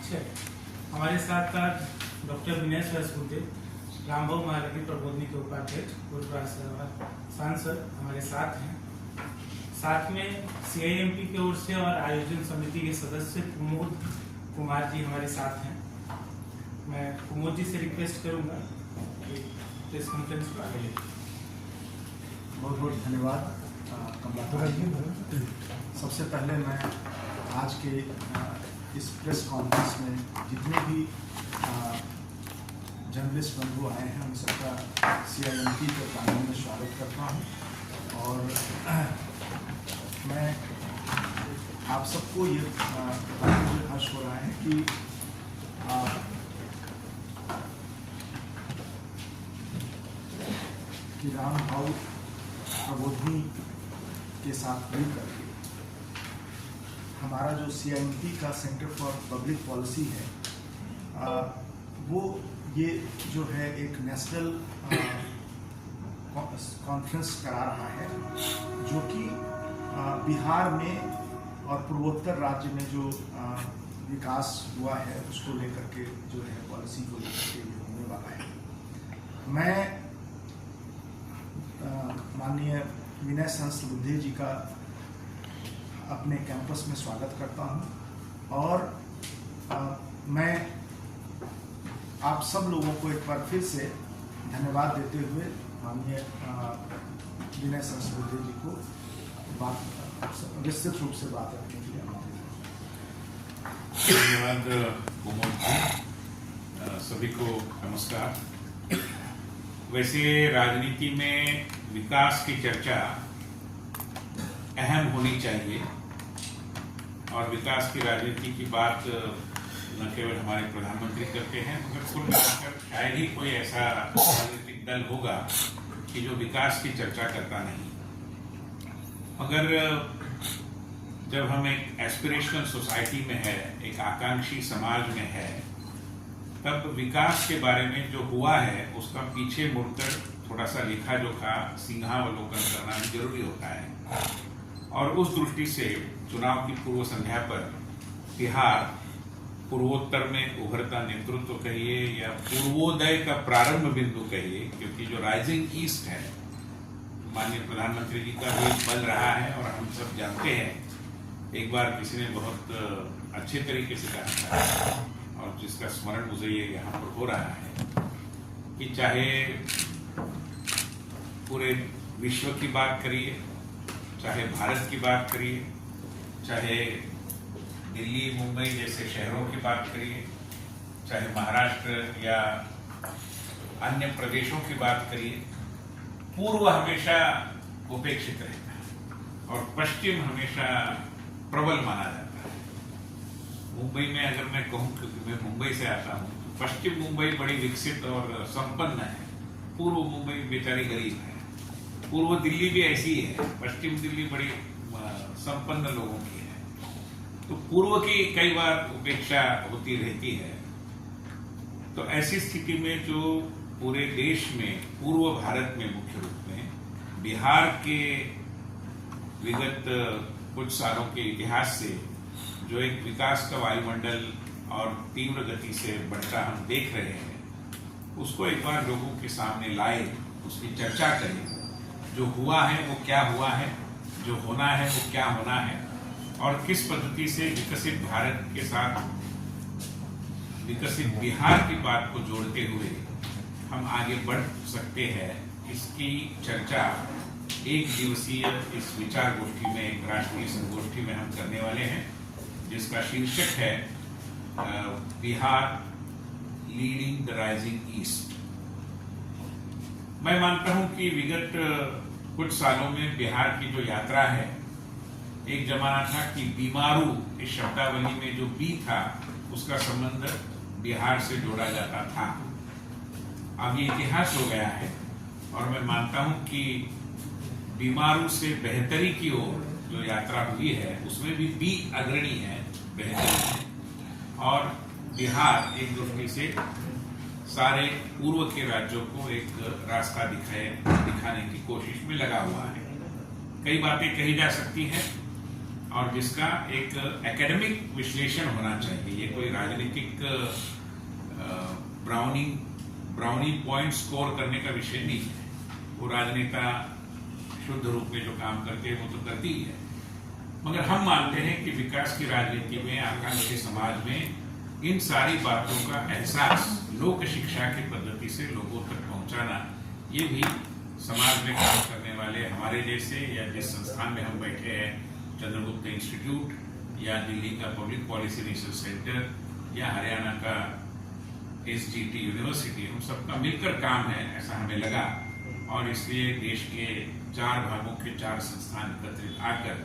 हमारे साथ आज डॉक्टर विनय सरस्वती, रामभाऊ महारानी प्रबोधनी के उपाध्यक्ष, पूर्व राज्यसभा सांसद हमारे साथ हैं। साथ में CIMT की ओर से और आयोजन समिति के सदस्य कुमोद कुमार जी हमारे साथ हैं। मैं कुमोद जी से रिक्वेस्ट करूंगा कि प्रेस कॉन्फ्रेंस को आगे ले। बहुत बहुत धन्यवाद कमलाकर जी। सबसे पहले मैं आज के इस प्रेस कॉन्फ्रेंस में जितने भी जर्नलिस्ट बंधु आए हैं उन सबका CIMT के प्रांगण में स्वागत करता हूं। और मैं आप सबको ये बताने में हर्ष हो रहा है कि रामभाऊ प्रबोधनी के साथ मिलकर हमारा जो CIMT का सेंटर फॉर पब्लिक पॉलिसी है वो ये जो है एक नेशनल कॉन्फ्रेंस करा रहा है, जो कि बिहार में और पूर्वोत्तर राज्य में जो विकास हुआ है उसको लेकर के जो है पॉलिसी को लेकर के ये होने वाला है। मैं माननीय विनय सहस्त्रबुद्धे जी का अपने कैंपस में स्वागत करता हूं और मैं आप सब लोगों को एक बार फिर से धन्यवाद देते हुए माननीय विनय सहस्त्रबुद्धे जी को विस्तृत रूप से बात रखने के लिए धन्यवाद कुमोद जी। सभी को नमस्कार। वैसे राजनीति में विकास की चर्चा अहम होनी चाहिए और विकास की राजनीति की बात न केवल हमारे प्रधानमंत्री करते हैं मगर कुल मिलाकर शायद ही कोई ऐसा राजनीतिक दल होगा कि जो विकास की चर्चा करता नहीं। मगर जब हम एक एस्पिरेशनल सोसाइटी में है, एक आकांक्षी समाज में है, तब विकास के बारे में जो हुआ है उसका पीछे मुड़कर थोड़ा सा लेखा जोखा सिंहावलोकन करना भी जरूरी होता है। और उस दृष्टि से चुनाव की पूर्व संध्या पर बिहार पूर्वोत्तर में उभरता नेतृत्व कहिए या पूर्वोदय का प्रारंभ बिंदु कहिए, क्योंकि जो राइजिंग ईस्ट है माननीय प्रधानमंत्री जी का भी बल रहा है और हम सब जानते हैं। एक बार किसी ने बहुत अच्छे तरीके से कहा था और जिसका स्मरण मुझे ये यहाँ पर हो रहा है कि चाहे पूरे विश्व की बात करिए, चाहे भारत की बात करिए, चाहे दिल्ली मुंबई जैसे शहरों की बात करिए, चाहे महाराष्ट्र या अन्य प्रदेशों की बात करिए, पूर्व हमेशा उपेक्षित रहता है और पश्चिम हमेशा प्रबल माना जाता है। मुंबई में अगर मैं कहूँ, क्योंकि मैं मुंबई से आता हूँ, तो पश्चिम मुंबई बड़ी विकसित और संपन्न है, पूर्व मुंबई बेचारी गरीब है। पूर्व दिल्ली भी ऐसी है, पश्चिम दिल्ली बड़ी संपन्न लोगों की है। तो पूर्व की कई बार उपेक्षा होती रहती है। तो ऐसी स्थिति में जो पूरे देश में, पूर्व भारत में मुख्य रूप में बिहार के विगत कुछ सालों के इतिहास से जो एक विकास का वायुमंडल और तीव्र गति से बढ़ता हम देख रहे हैं, उसको एक बार लोगों के सामने लाए, उसकी चर्चा करें। जो हुआ है वो क्या हुआ है, जो होना है वो क्या होना है, और किस पद्धति से विकसित भारत के साथ विकसित बिहार की बात को जोड़ते हुए हम आगे बढ़ सकते हैं, इसकी चर्चा एक दिवसीय इस विचार गोष्ठी में, एक राष्ट्रीय संगोष्ठी में हम करने वाले हैं, जिसका शीर्षक है Bihar leading the rising east. मैं मानता हूं कि विगत कुछ सालों में बिहार की जो यात्रा है, एक जमाना था कि बीमारू इस शब्दावली में जो बी था उसका संबंध बिहार से जोड़ा जाता था। अब ये इतिहास हो गया है और मैं मानता हूं कि बीमारू से बेहतरी की ओर जो यात्रा हुई है उसमें भी बी अग्रणी है, बेहतरी है। और बिहार एक दृष्टि से सारे पूर्व के राज्यों को एक रास्ता दिखाने की कोशिश में लगा हुआ है। कई बातें कही जा सकती हैं और जिसका एक एकेडमिक विश्लेषण होना चाहिए। ये कोई राजनीतिक ब्राउनी पॉइंट स्कोर करने का विषय नहीं है। वो राजनेता शुद्ध रूप में जो काम करते हैं वो तो करती ही है, मगर हम मानते हैं कि विकास की राजनीति में, आकांक्षी समाज में इन सारी बातों का एहसास लोक शिक्षा की पद्धति से लोगों तक पहुंचाना, ये भी समाज में काम करने वाले हमारे जैसे, या जिस संस्थान में हम बैठे हैं, चंद्रगुप्त इंस्टीट्यूट या दिल्ली का पब्लिक पॉलिसी रिसर्च सेंटर या हरियाणा का SGT यूनिवर्सिटी, हम सबका मिलकर काम है, ऐसा हमें लगा। और इसलिए देश के 4 भागों के 4 संस्थान एकत्रित आकर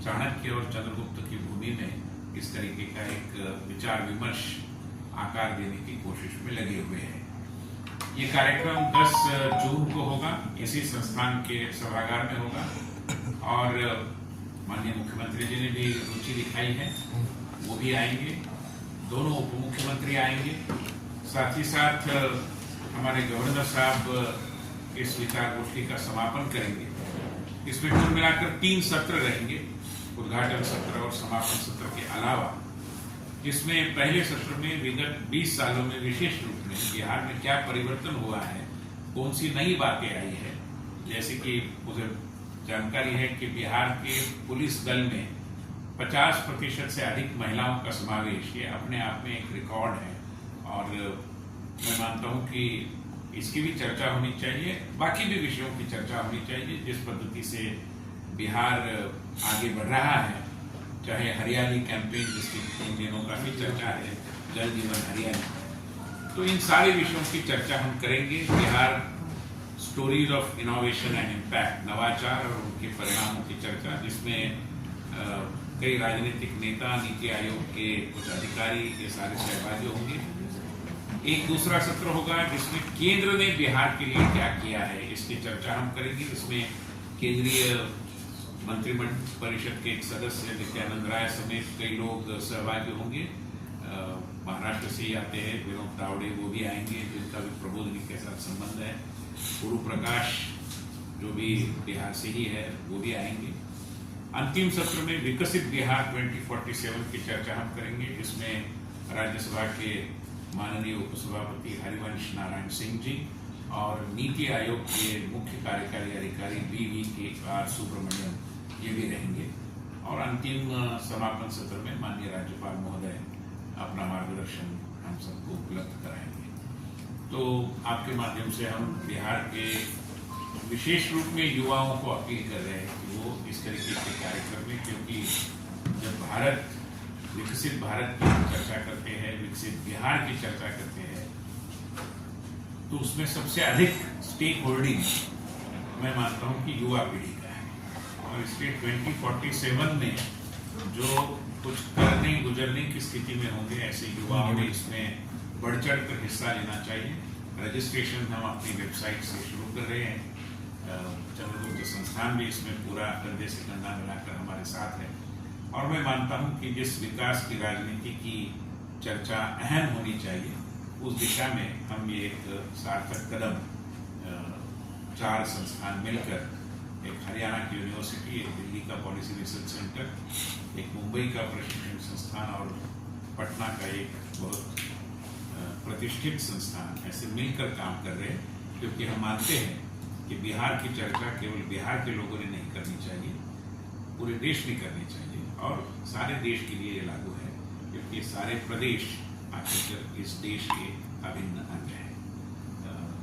चाणक्य और चंद्रगुप्त की भूमि में इस तरीके का एक विचार विमर्श आकार देने की कोशिश में लगे हुए हैं। ये कार्यक्रम 10 जून को होगा, इसी संस्थान के सभागार में होगा, और माननीय मुख्यमंत्री जी ने भी रुचि दिखाई है, वो भी आएंगे, दोनों उप मुख्यमंत्री आएंगे, साथ ही साथ हमारे गवर्नर साहब इस विचार गोष्ठी का समापन करेंगे। इसमें कुल मिलाकर 3 सत्र रहेंगे, उद्घाटन सत्र और समापन सत्र के अलावा, जिसमें पहले सत्र में विगत 20 सालों में विशेष रूप में बिहार में क्या परिवर्तन हुआ है, कौन सी नई बातें आई है। जैसे कि मुझे जानकारी है कि बिहार के पुलिस दल में 50% से अधिक महिलाओं का समावेश, ये अपने आप में एक रिकॉर्ड है, और मैं मानता हूं कि इसकी भी चर्चा होनी चाहिए, बाकी भी विषयों की चर्चा होनी चाहिए। जिस पद्धति से बिहार आगे बढ़ रहा है, चाहे हरियाली कैंपेन जिसकी 3 दिनों का भी चर्चा है, जल जीवन हरियाली, तो इन सारे विषयों की चर्चा हम करेंगे। Bihar stories of innovation and impact, नवाचार और उनके परिणामों की चर्चा, जिसमें कई राजनीतिक नेता, नीति आयोग के कुछ अधिकारी, ये सारे सहभागी होंगे। एक दूसरा सत्र होगा जिसमें केंद्र ने बिहार के लिए क्या किया है, इसकी चर्चा हम करेंगे। इसमें केंद्रीय मंत्रिमंडल परिषद के एक सदस्य नित्यानंद राय समेत कई लोग सहभागी होंगे। महाराष्ट्र से ही आते हैं विनोद तावड़े, वो भी आएंगे, जिनका भी प्रबोधनी के साथ संबंध है। गुरु प्रकाश जो भी बिहार से ही है, वो भी आएंगे। अंतिम सत्र में विकसित बिहार 2047 की चर्चा हम करेंगे, जिसमें राज्यसभा के माननीय उपसभापति हरिवंश नारायण सिंह जी और नीति आयोग के मुख्य कार्यकारी अधिकारी BVKR सुब्रमण्यम, ये भी रहेंगे। और अंतिम समापन सत्र में माननीय राज्यपाल महोदय अपना मार्गदर्शन हम सबको उपलब्ध कराएंगे। तो आपके माध्यम से हम बिहार के विशेष रूप में युवाओं को अपील कर रहे हैं कि वो इस तरीके के कार्यक्रम में, क्योंकि जब विकसित भारत की चर्चा करते हैं, विकसित बिहार की चर्चा करते हैं, तो उसमें सबसे अधिक स्टेक होल्डिंग मैं मानता हूं कि युवा पीढ़ी का है। और इसलिए 2047 में जो कुछ करने गुजरने की स्थिति में होंगे, ऐसे युवाओं ने इसमें बढ़ चढ़ कर हिस्सा लेना चाहिए। रजिस्ट्रेशन हम अपनी वेबसाइट से शुरू कर रहे हैं। चंद्रगुप्त संस्थान भी इसमें पूरा कंधे से कंधा मिलाकर हमारे साथ है, और मैं मानता हूं कि जिस विकास की राजनीति की चर्चा अहम होनी चाहिए, उस दिशा में हम ये एक सार्थक कदम 4 संस्थान मिलकर, एक हरियाणा की यूनिवर्सिटी, एक दिल्ली का पॉलिसी रिसर्च सेंटर, एक मुंबई का प्रशिक्षण संस्थान और पटना का एक बहुत प्रतिष्ठित संस्थान, ऐसे मिलकर काम कर रहे हैं। क्योंकि हम मानते हैं कि बिहार की चर्चा केवल बिहार के लोगों ने नहीं करनी चाहिए, पूरे देश में करनी चाहिए, और सारे देश के लिए ये लागू है, क्योंकि सारे प्रदेश आखिरकार इस देश के अभिन्न अंग हैं।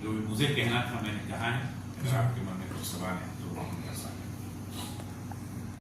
जो भी मुझे कहना था मैंने कहा है। अगर आपके मन में कुछ सवाल है